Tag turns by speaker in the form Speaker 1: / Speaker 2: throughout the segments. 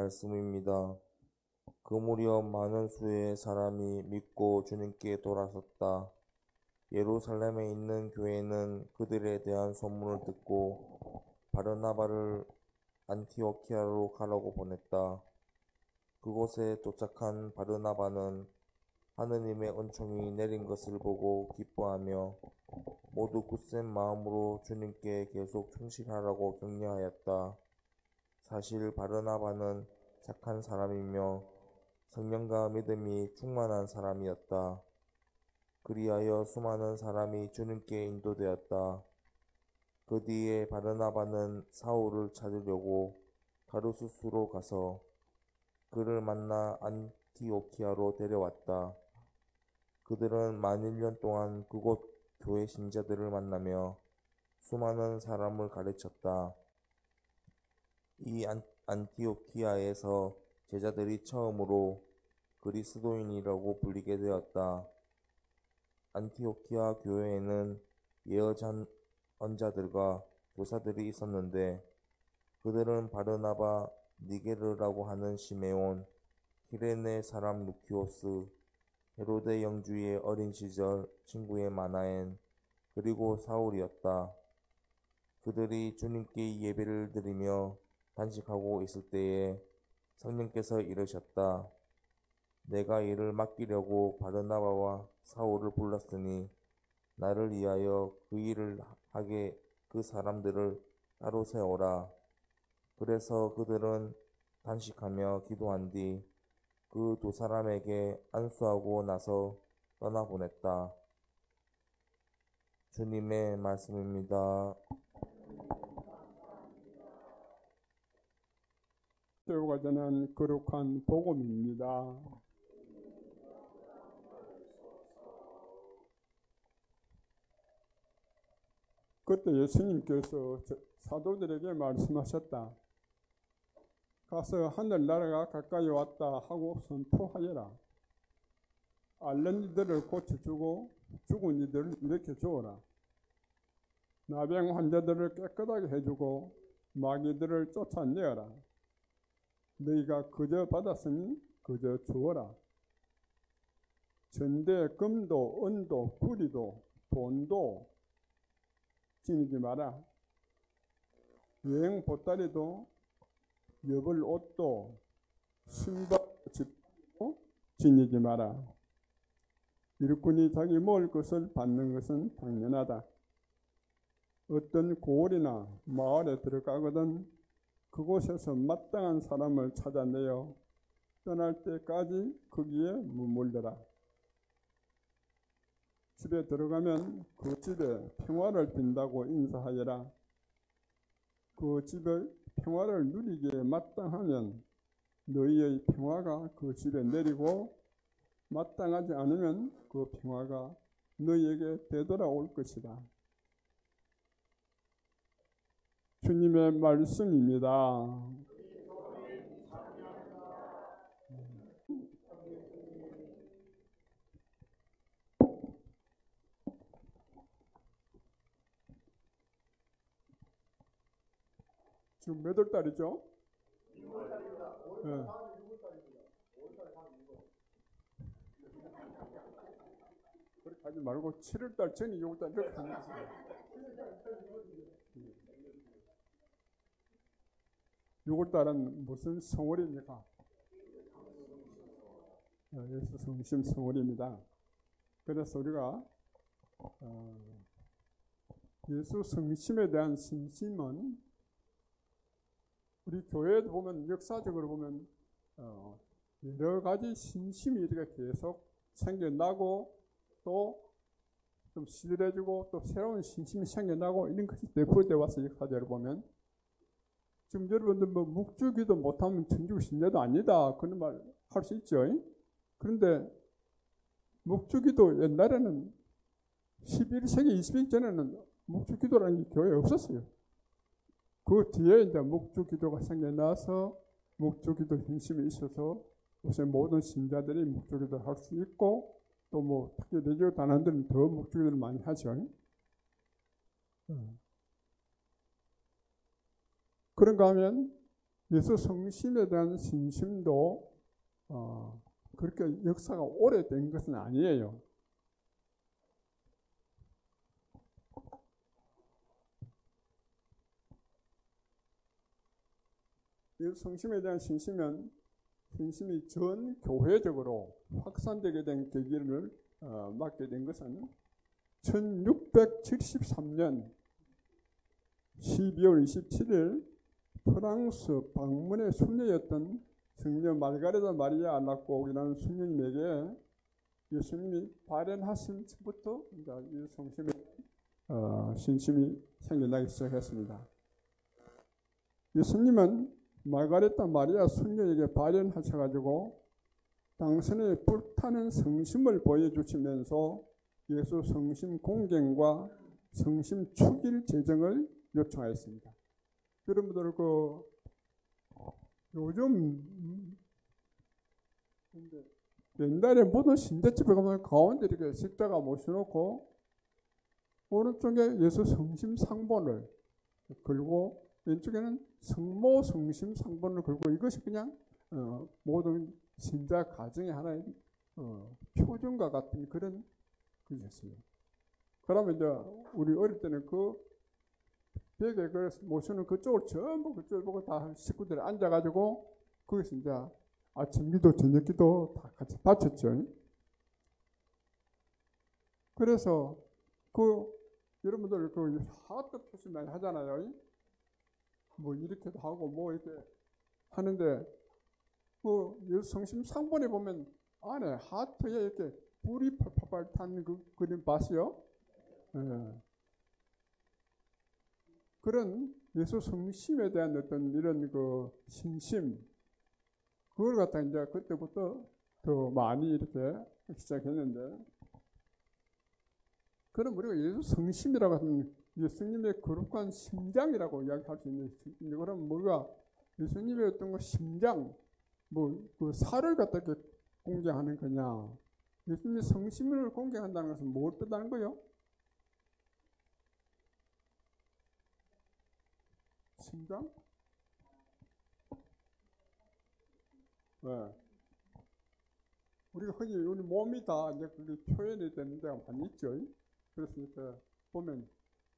Speaker 1: 말씀입니다. 그 무렵 많은 수의 사람이 믿고 주님께 돌아섰다. 예루살렘에 있는 교회는 그들에 대한 소문을 듣고 바르나바를 안티오키아로 가라고 보냈다. 그곳에 도착한 바르나바는 하느님의 은총이 내린 것을 보고 기뻐하며 모두 굳센 마음으로 주님께 계속 충실하라고 격려하였다. 사실 바르나바는 착한 사람이며 성령과 믿음이 충만한 사람이었다. 그리하여 수많은 사람이 주님께 인도되었다. 그 뒤에 바르나바는 사울을 찾으려고 다르수스로 가서 그를 만나 안티오키아로 데려왔다. 그들은 만 1년 동안 그곳 교회 신자들을 만나며 수많은 사람을 가르쳤다. 이 안티오키아에서 제자들이 처음으로 그리스도인이라고 불리게 되었다. 안티오키아 교회에는 예언자들과 교사들이 있었는데 그들은 바르나바, 니게르라고 하는 시메온, 키레네 사람 루키오스, 헤로데 영주의 어린 시절 친구의 마나엔, 그리고 사울이었다. 그들이 주님께 예배를 드리며 단식하고 있을 때에 성령께서 이르셨다. 내가 이를 맡기려고 바르나바와 사울을 불렀으니 나를 위하여 그 일을 하게 그 사람들을 따로 세워라. 그래서 그들은 단식하며 기도한 뒤 그 두 사람에게 안수하고 나서 떠나보냈다. 주님의 말씀입니다.
Speaker 2: 때우가 전한 거룩한 복음입니다. 그때 예수님께서 사도들에게 말씀하셨다. 가서 하늘나라가 가까이 왔다 하고 선포하여라. 앓는 이들을 고쳐주고 죽은 이들을 일으켜 주어라. 나병 환자들을 깨끗하게 해주고 마귀들을 쫓아내어라. 너희가 그저 받았으니 그저 주어라. 전대 금도 은도 구리도 돈도 지니지 마라. 여행 보따리도 여벌 옷도 신발 집도 지니지 마라. 일꾼이 자기 먹을 것을 받는 것은 당연하다. 어떤 고을이나 마을에 들어가거든 그곳에서 마땅한 사람을 찾아내어 떠날 때까지 거기에 머물러라. 집에 들어가면 그 집에 평화를 빈다고 인사하여라. 그 집의 평화를 누리기에 마땅하면 너희의 평화가 그 집에 내리고 마땅하지 않으면 그 평화가 너희에게 되돌아올 것이다. 주님의 말씀입니다. 지금 몇 월 달이죠? 6월달입니다. 6월달. 그렇게 하지 말고 7월달 전이 6월달 이렇게 하는 거예요. 6월달은 무슨 성월입니까? 예수 성심 성월입니다. 그래서 우리가 예수 성심에 대한 신심은 우리 교회에도 보면 역사적으로 보면 여러 가지 신심이 이렇게 계속 생겨나고 또 좀 시들해지고 또 새로운 신심이 생겨나고 이런 것이 내포되어 와서 역사적으로 보면 지금 여러분들 뭐 묵주기도 못하면 천주교 신자도 아니다 그런 말 할 수 있죠. 그런데 묵주기도 옛날에는 11세기 20세기 전에는 묵주기도라는 게 교회에 없었어요. 그 뒤에 이제 묵주기도가 생겨나서 묵주기도 신심이 있어서 요새 모든 신자들이 묵주기도를 할 수 있고 또 뭐 특히 내교 단원들은 더 묵주기도를 많이 하죠. 그런가 하면 예수 성심에 대한 신심도 그렇게 역사가 오래된 것은 아니에요. 예수 성심에 대한 신심이 전 교회적으로 확산되게 된 계기를 맞게 된 것은 1673년 12월 27일 프랑스 방문의 순례였던 성녀 말가레다 마리아 알라코이라는 순녀님에게 예수님이 발현하신 것부터 이 성심의 신심이 생겨나기 시작했습니다. 예수님은 말가레타 마리아 순녀에게 발현하셔가지고 당신의 불타는 성심을 보여주시면서 예수 성심 공경과 성심 축일 제정을 요청하였습니다. 여러분들 요즘 옛날에 모든 신대집에 가면 가운데 이렇게 십자가 모셔놓고 오른쪽에 예수 성심 상본을 걸고 왼쪽에는 성모 성심 상본을 걸고 이것이 그냥 모든 신자 가정의 하나의 표준과 같은 그런 것이었어요. 그러면 이제 우리 어릴 때는 그 벽에 모셔놓은 그쪽을 전부 그쪽을 보고 다 식구들이 앉아가지고 거기서 이제 아침 기도 저녁 기도 다 같이 바쳤죠. 그래서 여러분들 하트 표시 많이 하잖아요. 뭐 이렇게도 하고 뭐 이렇게 하는데 예수 성심 상본에 보면 안에 하트에 이렇게 불이 팔팔 탄 그 그림 봤어요? 예. 그런 예수 성심에 대한 어떤 이런 신심, 그걸 갖다 이제 그때부터 더 많이 이렇게 시작했는데, 그럼 우리가 예수 성심이라고 하는 예수님의 거룩한 심장이라고 이야기할 수 있는, 그럼 우리가 예수님의 어떤 심장, 그 살을 갖다 이렇게 공개하는 거냐? 예수님의 성심을 공개한다는 것은 뭘 뜻하는 거예요? 심장? 네. 우리가 흔히 우리 몸이 다 이제 그게 표현이 되는 데가 많이 있죠. 그래서 이렇게 보면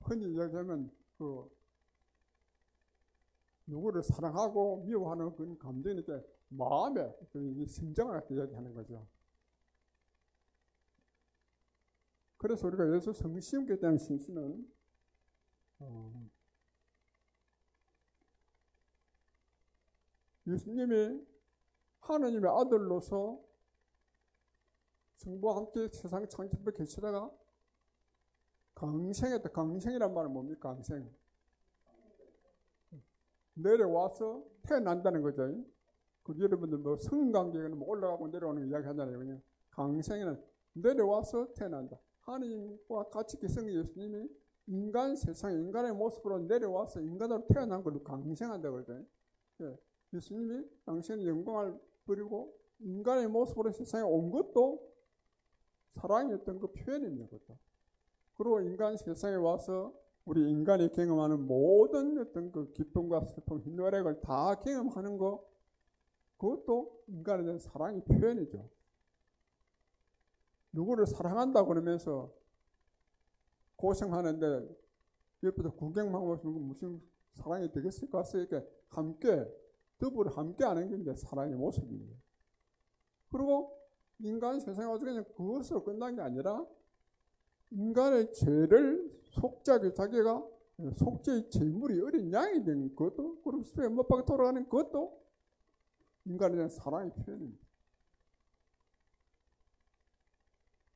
Speaker 2: 흔히 이야기하면 누구를 사랑하고 미워하는 그런 감정이 이제 마음에 심장을 갖다 이야기하는 거죠. 그래서 우리가 예수 성심에 대한 신심은 예수님이 하나님의 아들로서 성부와 함께 세상 창조부에 계시다가 강생했다. 강생이란 말은 뭡니까? 강생. 내려와서 태어난다는 거죠. 여러분들 성관계는 올라가고 내려오는 거 이야기하잖아요. 그냥 강생에는 내려와서 태어난다. 하나님과 같이 계신 예수님이 인간 세상, 인간의 모습으로 내려와서 인간으로 태어난 걸 강생한다 그러죠. 예수님이 당신의 영광을 버리고 인간의 모습으로 세상에 온 것도 사랑이었던 그 표현입니다. 그것도. 그리고 인간 세상에 와서 우리 인간이 경험하는 모든 어떤 그 기쁨과 슬픔, 희노애락을 다 경험하는 거, 그것도 인간에 대한 사랑의 표현이죠. 누구를 사랑한다 그러면서 고생하는데 옆에서 구경만 하고 무슨 사랑이 되겠을까? 이렇게 함께 더불어 함께 하는 게 이제 사랑의 모습이에요. 그리고 인간 세상에 와서 그냥 그것으로 끝난 게 아니라 인간의 죄를 속죄하기 자기가 속죄의 제물이 어린 양이 된 것도, 그리고 십자가에 못 박혀 돌아가는 것도 인간에 대한 사랑의 표현입니다.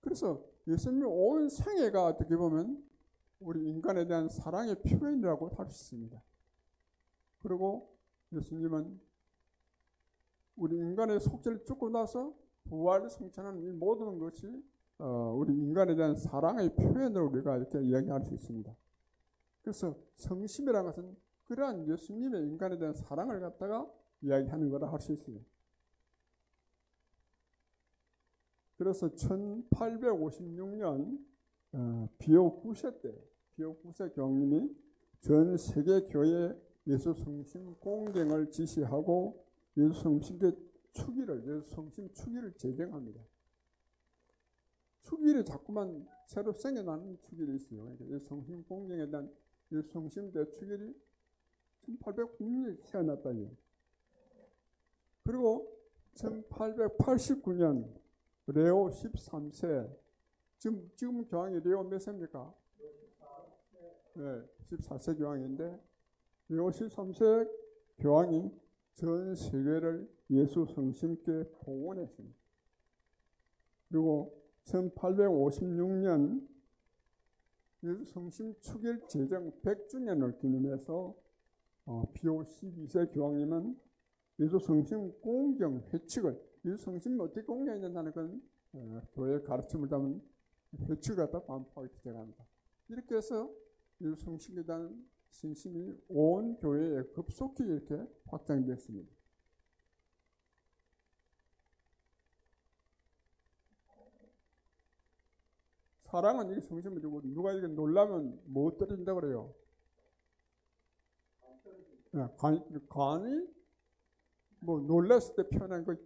Speaker 2: 그래서 예수님의 온 생애가 어떻게 보면 우리 인간에 대한 사랑의 표현이라고 할 수 있습니다. 그리고 예수님은 우리 인간의 속죄를 쫓고 나서 부활을 성취하는 이 모든 것이 우리 인간에 대한 사랑의 표현으로 우리가 이렇게 이야기할 수 있습니다. 그래서 성심이라는 것은 그러한 예수님의 인간에 대한 사랑을 갖다가 이야기하는 거라 할 수 있어요. 그래서 1856년 비옥 9세 때 비옥 9세 경님이 전 세계 교회 예수 성심 공경을 지시하고 예수 성심의 예수 성심 축일을 제정합니다. 축일이 자꾸만 새로 생겨나는 축일이 있어요. 그러니까 예수 성심 공경에 대한 예수 성심 대축일이 1809년에 태어났다니. 그리고 1889년 레오 13세, 지금 교황이 레오 몇 세입니까? 네, 14세 교황인데 레오 13세 교황이 전 세계를 예수 성심께 봉헌했습니다. 그리고 1856년 예수 성심 축일 제정 100주년을 기념해서 비오 12세 교황님은 예수 성심 공경 회칙을, 예수 성심이 어떻게 공경해야 된다는 건 교회 가르침을 담은 회칙을 갖다 반포하기 시작합니다. 이렇게 해서 예수 성심에 대한 신심이 온 교회에 급속히 이렇게 확장됐습니다. 사랑은 이게 성심을 주고 누가 이렇게 놀라면 못 떨어진다 그래요. 간이 뭐 놀랐을 때 표현한 그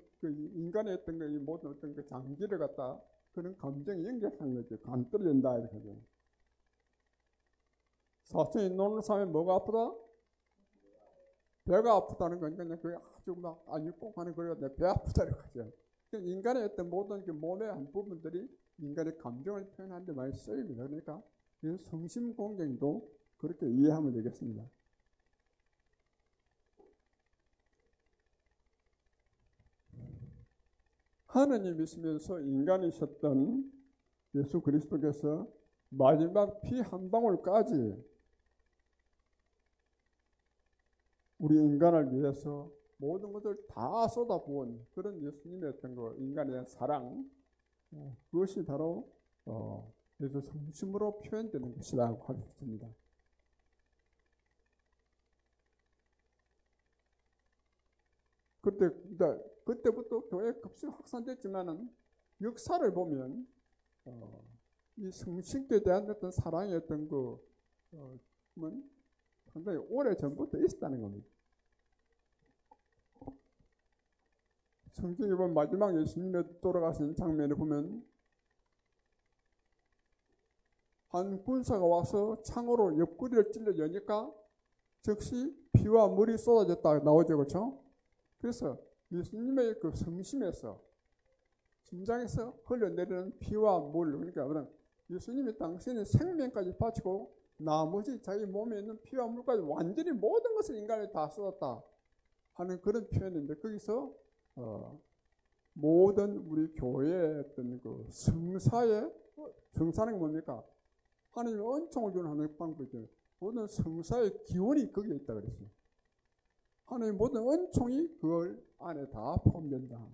Speaker 2: 인간의 어떤 이 모든 어떤 그 장기를 갖다 그런 감정이 연결하는 거죠. 간 떨어진다 이렇게 하죠. 사촌이 노는 사람이 뭐가 아프다? 배가 아프다는 건 그냥 그게 아주 막 꼭 하는 거예요. 내 배 아프다 이렇게 하죠. 인간의 어떤 모든 그 몸의 한 부분들이 인간의 감정을 표현하는 데 많이 쓰입니다. 그러니까 이 성심 공경도 그렇게 이해하면 되겠습니다. 하느님이시면서 인간이셨던 예수 그리스도께서 마지막 피 한 방울까지 우리 인간을 위해서 모든 것을 다 쏟아부은 그런 예수님의 어떤 거 인간에 대한 사랑, 그것이 바로 예수 성심으로 표현되는 것이라고 할 수 있습니다. 그때부터 교회 급속 확산됐지만은 역사를 보면 이 성신께 대한 어떤 사랑의 어떤 그는 상당히 오래 전부터 있었다는 겁니다. 성경에 보면 마지막 예수님이 돌아가신 장면을 보면 한 군사가 와서 창으로 옆구리를 찔러 여니까 즉시 피와 물이 쏟아졌다 나오죠, 그렇죠? 그래서 예수님의 그 성심에서 심장에서 흘러내리는 피와 물, 그러니까 예수님이 당신의 생명까지 바치고 나머지 자기 몸에 있는 피와 물까지 완전히 모든 것을 인간에 다 쏟았다 하는 그런 표현인데, 거기서 모든 우리 교회의 어떤 그 성사의 성사는 뭡니까? 하나님의 은총을 주는 하나의 방법이죠. 모든 성사의 기원이 거기에 있다 그랬어요. 하나님 모든 은총이 그걸 안에 다 포함된다.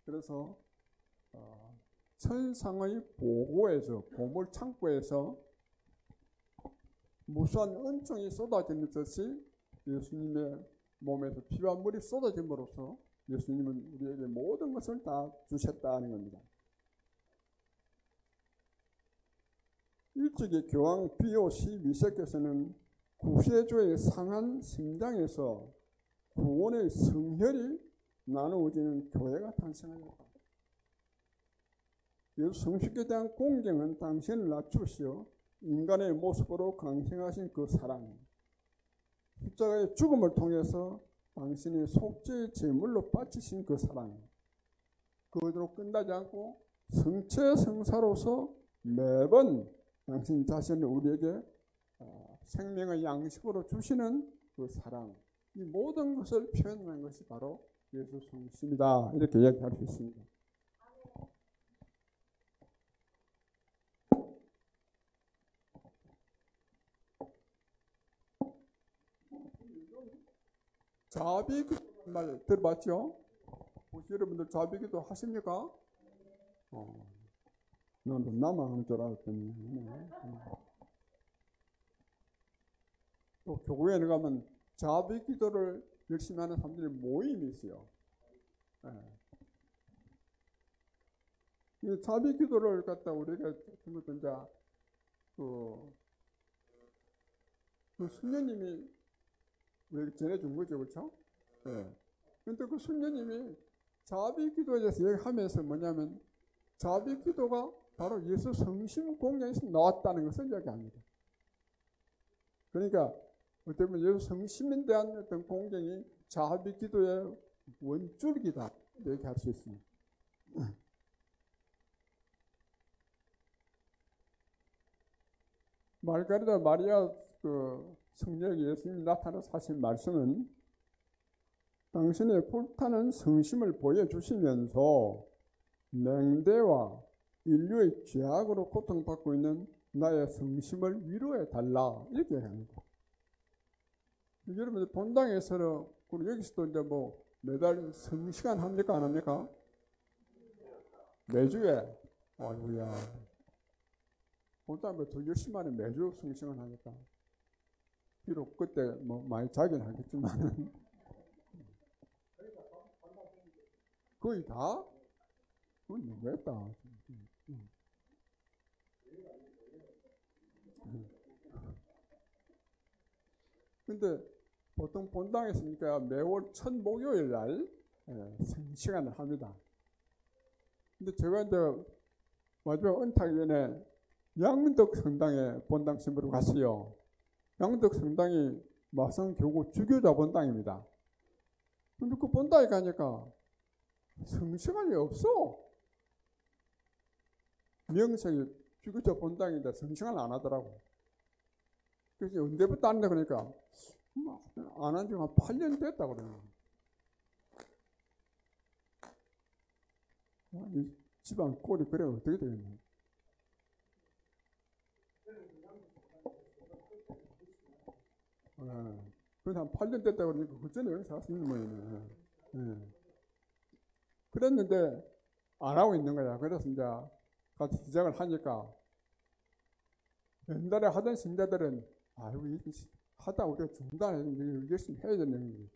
Speaker 2: 그래서 천상의 보고에서, 보물 창고에서 무수한 은총이 쏟아지는 듯이 예수님의 몸에서 피와 물이 쏟아짐으로써 예수님은 우리에게 모든 것을 다 주셨다는 겁니다. 일찍이 교황 비오 12세께서는 구세주의 상한 심장에서 구원의 성혈이 나누어지는 교회가 탄생하였다. 예수 성식에 대한 공경은 당신을 낮추시어 인간의 모습으로 강생하신 그 사랑, 십자가의 죽음을 통해서 당신이 속죄의 제물로 바치신 그 사랑, 그것으로 끝나지 않고 성체성사로서 매번 당신 자신을 우리에게 생명의 양식으로 주시는 그 사랑, 이 모든 것을 표현하는 것이 바로 예수 성심이다, 이렇게 이야기할 수 있습니다. 자비기도 말 들어봤죠? 혹시 여러분들 자비기도 하십니까? 나는 나만 하는 줄 알았더니. 또 교회에 가면 자비기도를 열심히 하는 사람들이 모임이 있어요. 이 자비기도를 갖다 우리가 이제 그 순녀님이 우리에게 전해준 거죠, 그렇죠? 예. 근데 그 순녀님이 자비 기도에 대해서 얘기하면서 뭐냐면 자비 기도가 바로 예수 성심 공양에서 나왔다는 것을 이야기합니다. 그러니까 어떻게 보면 예수 성심에 대한 어떤 공경이 자비 기도의 원줄기다 이렇게 할 수 있습니다. 말가리다 마리아 그 성령이 예수님이 나타나서 하신 말씀은 당신의 불타는 성심을 보여주시면서 냉대와 인류의 죄악으로 고통받고 있는 나의 성심을 위로해 달라 이렇게 합니다. 여러분들 본당에서는 그리고 여기서도 이제 뭐 매달 성시간 합니까 안 합니까? 매주에 아이고야 본당에 더 열심히 하는 매주 성시간 하니까 비록 그때 뭐 많이 자긴 하겠지만 거의 다 그건 너무했다. 근데 보통 본당에서니까 매월 첫 목요일 날 성시간을 합니다. 근데 제가 이제 마지막 은퇴하기 전에 양덕 성당에 본당 신부로 갔어요. 양덕 성당이 마성교구 주교자 본당입니다. 근데 그 본당에 가니까 성시간이 없어. 명색이 주교자 본당인데 성시간을 안 하더라고. 그래서 언제부터 안 한다 그러니까 안 한 지가 한 8년 됐다고 그러는 거예요. 이 집안 꼴이 그래 어떻게 되겠냐. 그래서 한 8년 됐다고 그러니까 그 전에 여기서 할 수 있는 모양이네. 그랬는데 안 하고 있는 거야. 그래서 이제 같이 시작을 하니까 옛날에 하던 신자들은 아이고 하다 우리가 중단해 열심히 해야 되는 거지.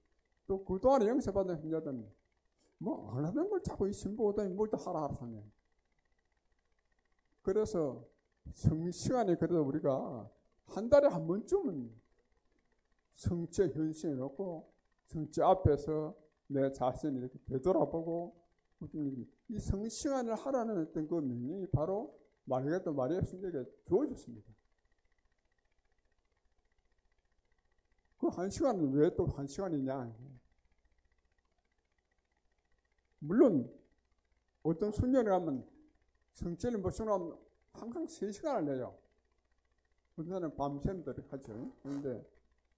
Speaker 2: 또 그동안에 영세받은 신자들은 뭐 안 하던 걸 자꾸 이 신부 오더니 뭘 또 하라 하네. 그래서 성시간에 그래도 우리가 한 달에 한 번쯤은 성체 현신해 놓고 성체 앞에서 내 자신을 이렇게 되돌아보고 이 성시간을 하라는 어떤 그 명령이 바로 마리아 신자에게 주어졌습니다. 그 한 시간은 왜 또 한 시간이냐? 물론 어떤 순년에 가면 성체를 못 쓰면 항상 3시간을 내요. 어떤 사람은 밤샘도 하죠. 그런데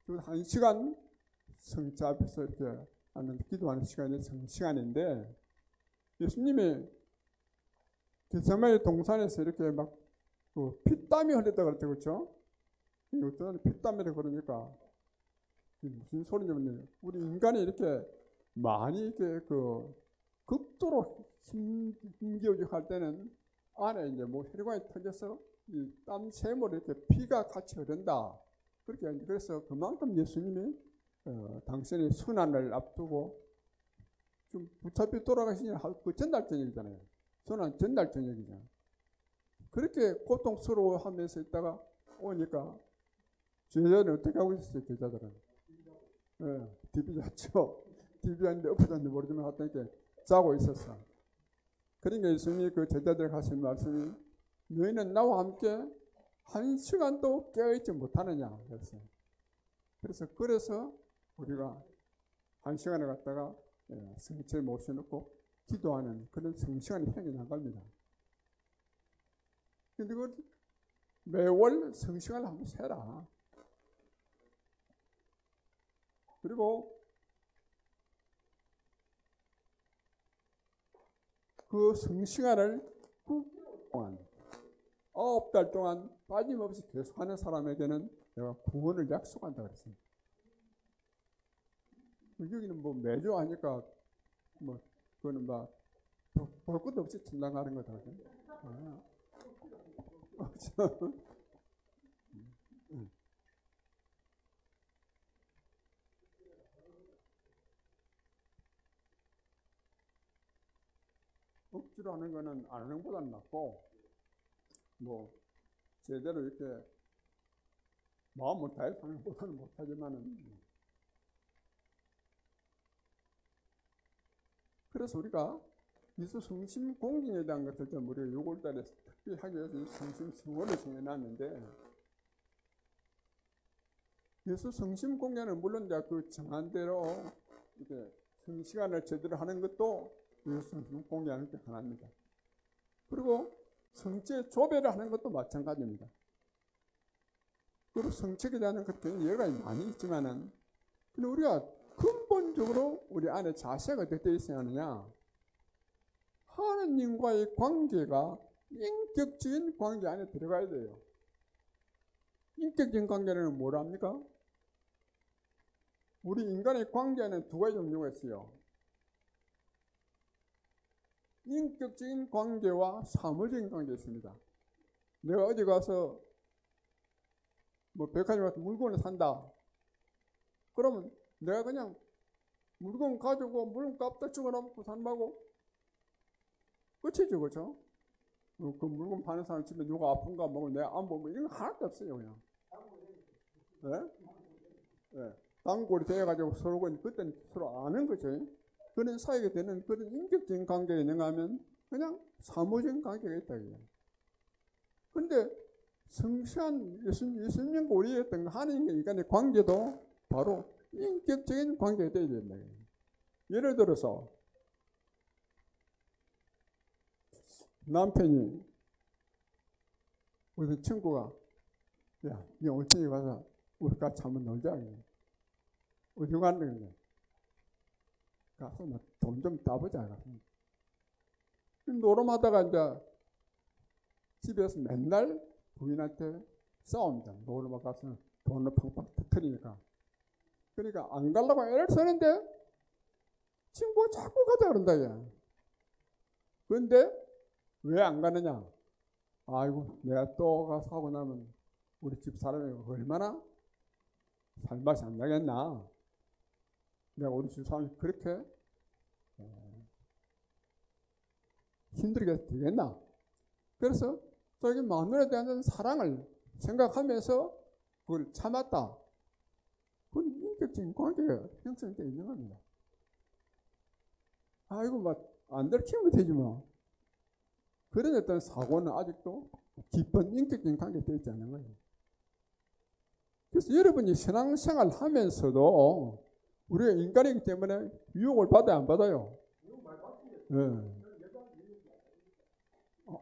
Speaker 2: 그 1시간 성체 앞에서 이렇게 하는 기도하는 시간이 성시간인데 예수님이 겟세마네 동산에서 이렇게 막 그 피땀이 흘렸다 그랬죠, 그렇죠? 어떤 사람은 피땀이라 그러니까 무슨 소리냐면 우리 인간이 이렇게 많이 이렇게 그 극도로 힘겨우게 할 때는 안에 이제 뭐 혈관이 터져서 이 땀 샘으로 이렇게 피가 같이 흐른다. 그렇게 그래서 그만큼 예수님이 당신의 순환을 앞두고 좀 붙잡혀 돌아가시니 그 전날 저녁이잖아요. 순환 전날 저녁이잖아요. 그렇게 고통스러워하면서 있다가 오니까 제자들은 어떻게 하고 있었어요? 제자들은 디비 잤죠. 디비 왔는데 엎어졌는데 모르지만 하여튼 이렇게 자고 있었어. 그러니까 예수님이 그 제자들 하신 말씀이 너희는 나와 함께 1시간도 깨어있지 못하느냐 그랬어요. 그래서 우리가 1시간을 갖다가 성체에 모셔놓고 기도하는 그런 성시간이 생겨난 겁니다. 근데 그 매월 성시간을 한번 세라. 그리고 그 성시간을 9달 동안 빠짐없이 계속하는 사람에게는 내가 구원을 약속한다 그랬습니다. 여기는 뭐 매주 하니까 뭐 그거는 막 볼 것도 없이 천당 가는 거다. 억지로 하는 거는 안 하는 것보다는 낫고 뭐 제대로 이렇게 마음을 다해 사는 것보다는 못하지만은. 그래서 우리가 예수 성심 공경에 대한 것을 좀 우리가 6월달에 특별히 하기 위해서 성심 성호를 정해놨는데, 예수 성심 공경은 물론 그 정한 대로 이렇게 성시간을 제대로 하는 것도 예수 성심 공경하는 게 하나입니다. 그리고 성체 조배를 하는 것도 마찬가지입니다. 그리고 성책에 대한 것들은 여러 가지 많이 있지만은, 근데 우리가 근본적으로 우리 안에 자세가 어떻게 있어야 하느냐? 하느님과의 관계가 인격적인 관계 안에 들어가야 돼요. 인격적인 관계는 뭐랍니까? 우리 인간의 관계에는 두 가지 종류가 있어요. 인격적인 관계와 사무적인 관계가 있습니다. 내가 어디 가서 뭐 백화점 가서 물건을 산다. 그러면 내가 그냥 물건 가지고 물건 값다 찍어놓고 산다고 끝이죠, 그렇죠? 그 물건 파는 사람 집에 누가 아픈가 뭐 내가 안 보면 이런 거 하나도 없어요, 그냥. 네? 네. 단골이 되어가지고 서로 그때는 서로 아는 거죠. 그런 사이가 되는 그런 인격적인 관계가 있는가 하면 그냥 사무적인 관계가 있다. 그런데 성실한 예수님과 우리의 어떤 하나님과 인간의 관계도 바로 인격적인 관계가 되어야 된다. 예를 들어서 남편이 우리 친구가 야, 니 어떻게 가서 우리 같이 한번 놀자. 어디 가는 거야? 가서 돈 좀 따보자. 노름하다가 이제 집에서 맨날 부인한테 싸웁니다. 노름하 가서 돈을 팡팡 터뜨리니까. 그러니까 안 가려고 애를 쓰는데 친구가 자꾸 가자 그런다. 그런데 왜 안 가느냐? 아이고 내가 또 가서 하고 나면 우리 집 사람이 얼마나 살맛이 안 나겠나. 내가 우리 집 사람이 그렇게 힘들게 되겠나. 그래서 자기 마누라에 대한 사랑을 생각하면서 그걸 참았다. 그건 인격적인 관계가 형성되어 있는 겁니다. 아이고 막 안 들키면 되지 뭐. 그런 어떤 사고는 아직도 깊은 인격적인 관계가 되어 있지 않는 거예요. 그래서 여러분이 신앙생활 하면서도 우리가 인간이기 때문에 유혹을 받아요, 안 받아요? 네.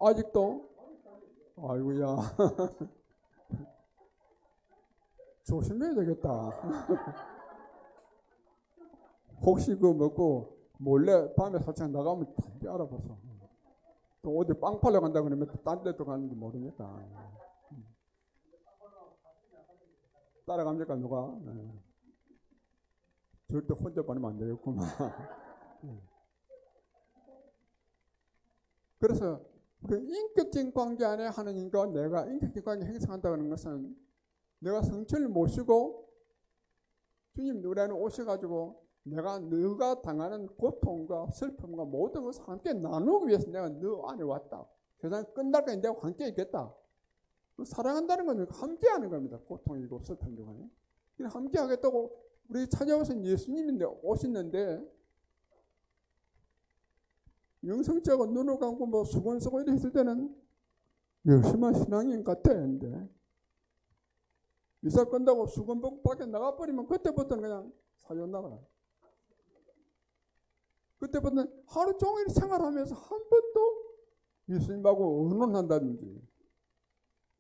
Speaker 2: 아직도? 아이고야. 조심해야 되겠다. 혹시 그거 먹고 몰래 밤에 살짝 나가면 단지 알아봐서. 또 어디 빵 팔러 간다 그러면 딴 데 또 가는지 모르니까. 따라갑니까, 누가? 네. 절대 혼자 보내면 안 되겠구만. 그래서 그 인격적인 관계 안에 하느님과 내가 인격적인 관계 형성한다는 것은 내가 성천을 모시고 주님 노래 안에 오셔가지고 내가 너가 당하는 고통과 슬픔과 모든 것을 함께 나누기 위해서 내가 너 안에 왔다. 세상 끝날까지 내가 함께 있겠다. 사랑한다는 건 함께 하는 겁니다. 고통이고 슬픔 중에. 함께 하겠다고 우리 찾아오신 예수님인데 오셨는데 영성적으로 눈을 감고 뭐 수건수건 이렇게 했을 때는 열심한 신앙인 같아 했는데 이사 끝나고 수건 벗고 밖에 나가버리면 그때부터는 그냥 사요나라. 그때부터는 하루 종일 생활하면서 한 번도 예수님하고 의논한다든지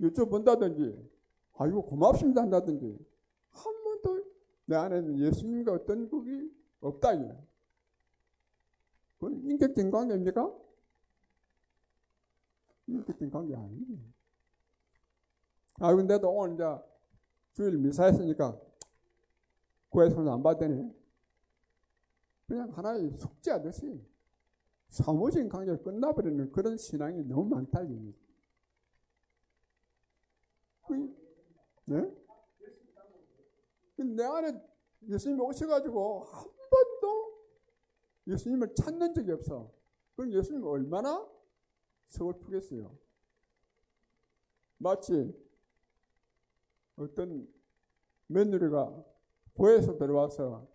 Speaker 2: 여쭤본다든지 아이고 고맙습니다 한다든지 한 번도 내 안에는 예수님과 어떤 그게 없다. 그건 인격적인 관계입니까? 인격적인 관계 아니에요. 아, 근데도 오늘 이제 주일 미사 했으니까 교회 손 안 받더니 그냥 하나의 숙제하듯이 사무적인 관계가 끝나버리는 그런 신앙이 너무 많다. 네? 내 안에 예수님이 오셔가지고 한 번도 예수님을 찾는 적이 없어. 그럼 예수님이 얼마나 서글프겠어요. 마치 어떤 며느리가 고에서 들어와서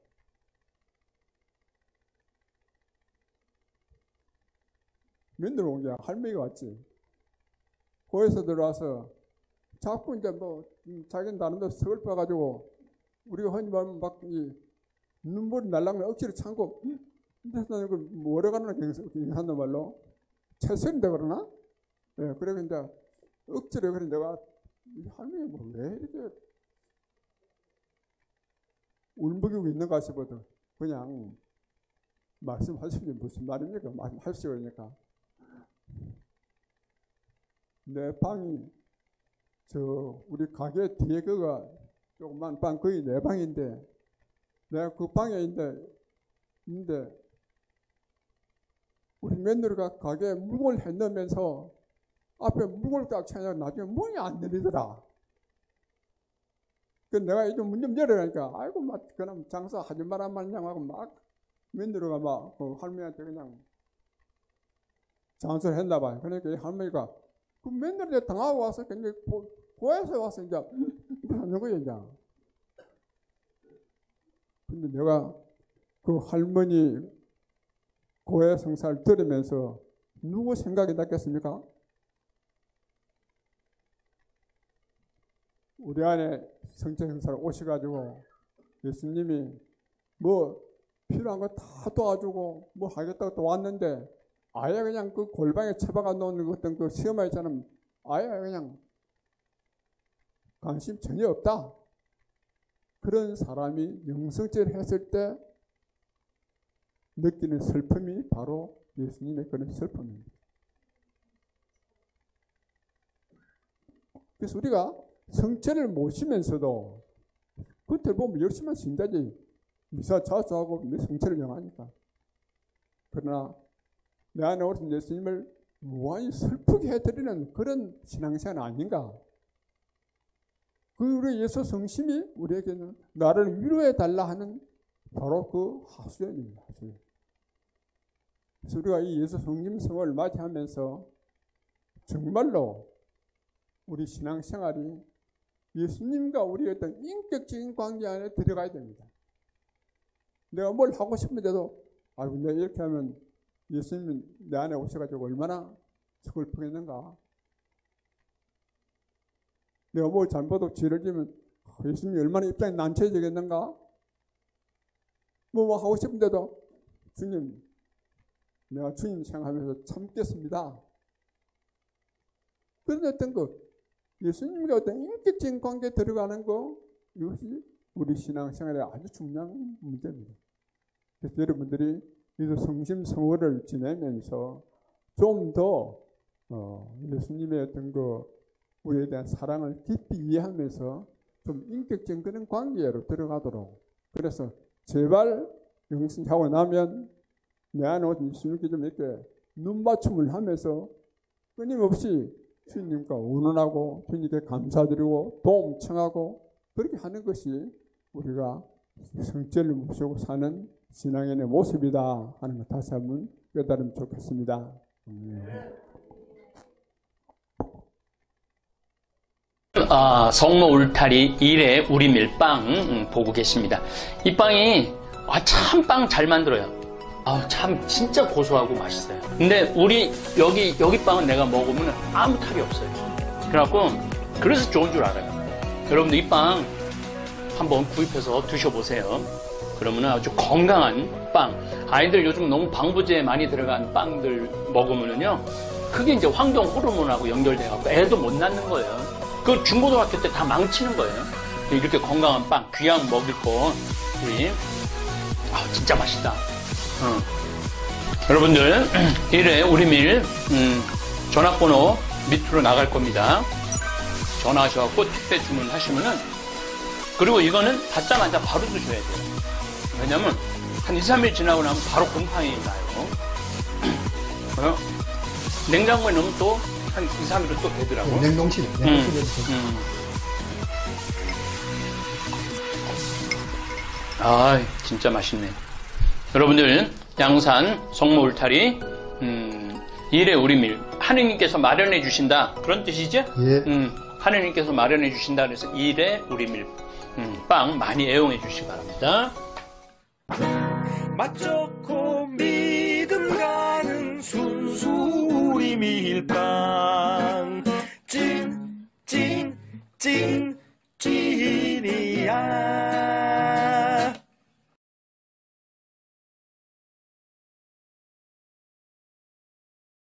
Speaker 2: 며느리 온 게 할머니가 왔지. 고에서 들어와서 자꾸 이제 뭐 자기는 다른 데 서글퍼가지고 우리가 흔히 말하면 막 이 눈물이 날라면 억지로 참고 나는 그 뭐래 가나 경상도 말로 채설인다 그러나? 예, 그래서 이제 억지로 그래 내가 이 할머니 뭐 왜 이렇게 울먹이고 있는가 싶어도 그냥 말씀하시지 무슨 말입니까? 말씀하시오 그러니까 내 방이 저 우리 가게 뒤에 그가 조그만 방 거의 내 방인데 내가 그 방에 있는데 우리 며느리가 가게에 물건을 해넣으면서 앞에 물건을 딱 찾아 나중에 문이 안 열리더라. 그 내가 이제 문 좀 열어가니까 아이고 막 그럼 장사하지 마라 말냐고 막 며느리가 막 그 할머니한테 그냥 장사를 했나 봐요. 그러니까 이 할머니가 그 며느리한테 당하고 와서 굉장히 고해서 와서 이제 하는 거예요 이제. 근데 내가 그 할머니 고해 성사를 들으면서 누구 생각이 났겠습니까? 우리 안에 성체 행사를 오셔가지고 예수님이 뭐 필요한 거 다 도와주고 뭐 하겠다고 또 왔는데 아예 그냥 그 골방에 처박아 놓는 어떤 그 시어머니처럼 아예 그냥 관심 전혀 없다. 그런 사람이 영성죄를 했을 때 느끼는 슬픔이 바로 예수님의 그런 슬픔입니다. 그래서 우리가 성체를 모시면서도 겉을 보면 열심히 신자지 미사 자수하고 성체를 영하니까. 그러나 내 안에 오신 예수님을 무한히 슬프게 해드리는 그런 신앙생활 아닌가. 그 우리 예수 성심이 우리에게는 나를 위로해달라 하는 바로 그 하수연입니다. 하수연. 그래서 우리가 이 예수 성심성을 맞이하면서 정말로 우리 신앙생활이 예수님과 우리의 어떤 인격적인 관계 안에 들어가야 됩니다. 내가 뭘 하고 싶은데도 아이고 내가 이렇게 하면 예수님은 내 안에 오셔가지고 얼마나 슬프겠는가. 내가 뭘 잘못하고 죄를 지면 예수님이 얼마나 입장이 난처해지겠는가. 뭐 하고 싶은데도 주님 내가 주님 생각하면서 참겠습니다. 그런 어떤 예수님과 어떤 인격적인 관계에 들어가는 거 이것이 우리 신앙생활에 아주 중요한 문제입니다. 그래서 여러분들이 이 성심성월을 지내면서 좀 더 예수님의 어떤 우리에 대한 사랑을 깊이 이해하면서 좀 인격적인 그런 관계로 들어가도록. 그래서 제발 영신하고 나면 내 안에 예수님께 좀 이렇게 눈맞춤을 하면서 끊임없이 주님과 의논하고 주님께 감사드리고 도움 청하고 그렇게 하는 것이 우리가 성죄를 모시고 사는 신앙인의 모습이다 하는 것 다시 한번 깨달으면 좋겠습니다.
Speaker 3: 성모 울타리 1회 우리 밀빵 보고 계십니다. 이 빵이 참 빵 잘 만들어요. 참 진짜 고소하고 맛있어요. 근데 우리 여기 빵은 내가 먹으면 아무 탈이 없어요. 그래서 좋은 줄 알아요. 여러분들 이 빵 한번 구입해서 드셔보세요. 그러면 아주 건강한 빵. 아이들 요즘 너무 방부제 많이 들어간 빵들 먹으면요, 그게 이제 환경 호르몬하고 연결돼갖고 애도 못 낳는 거예요. 그 중고등학교 때 다 망치는 거예요. 이렇게 건강한 빵, 귀양 먹을 거 우리 진짜 맛있다. 여러분들 1회 우리밀 전화번호 밑으로 나갈 겁니다. 전화하셔서 택배 주문하시면은, 그리고 이거는 받자마자 바로 드셔야 돼요. 왜냐면 한 2, 3일 지나고 나면 바로 곰팡이 나요. 냉장고에 넣으면 또 한 2, 3일은 또 되더라고.
Speaker 4: 냉동실에.
Speaker 3: 진짜 맛있네. 여러분들 양산 성모 울타리 1회 우리밀 하느님께서 마련해 주신다 그런 뜻이죠?
Speaker 4: 예.
Speaker 3: 하느님께서 마련해 주신다 그래서 일에 우리 밀빵 많이 애용해 주시기 바랍니다.
Speaker 4: 맛 좋고 믿음 가는 순수 우리 밀빵 찐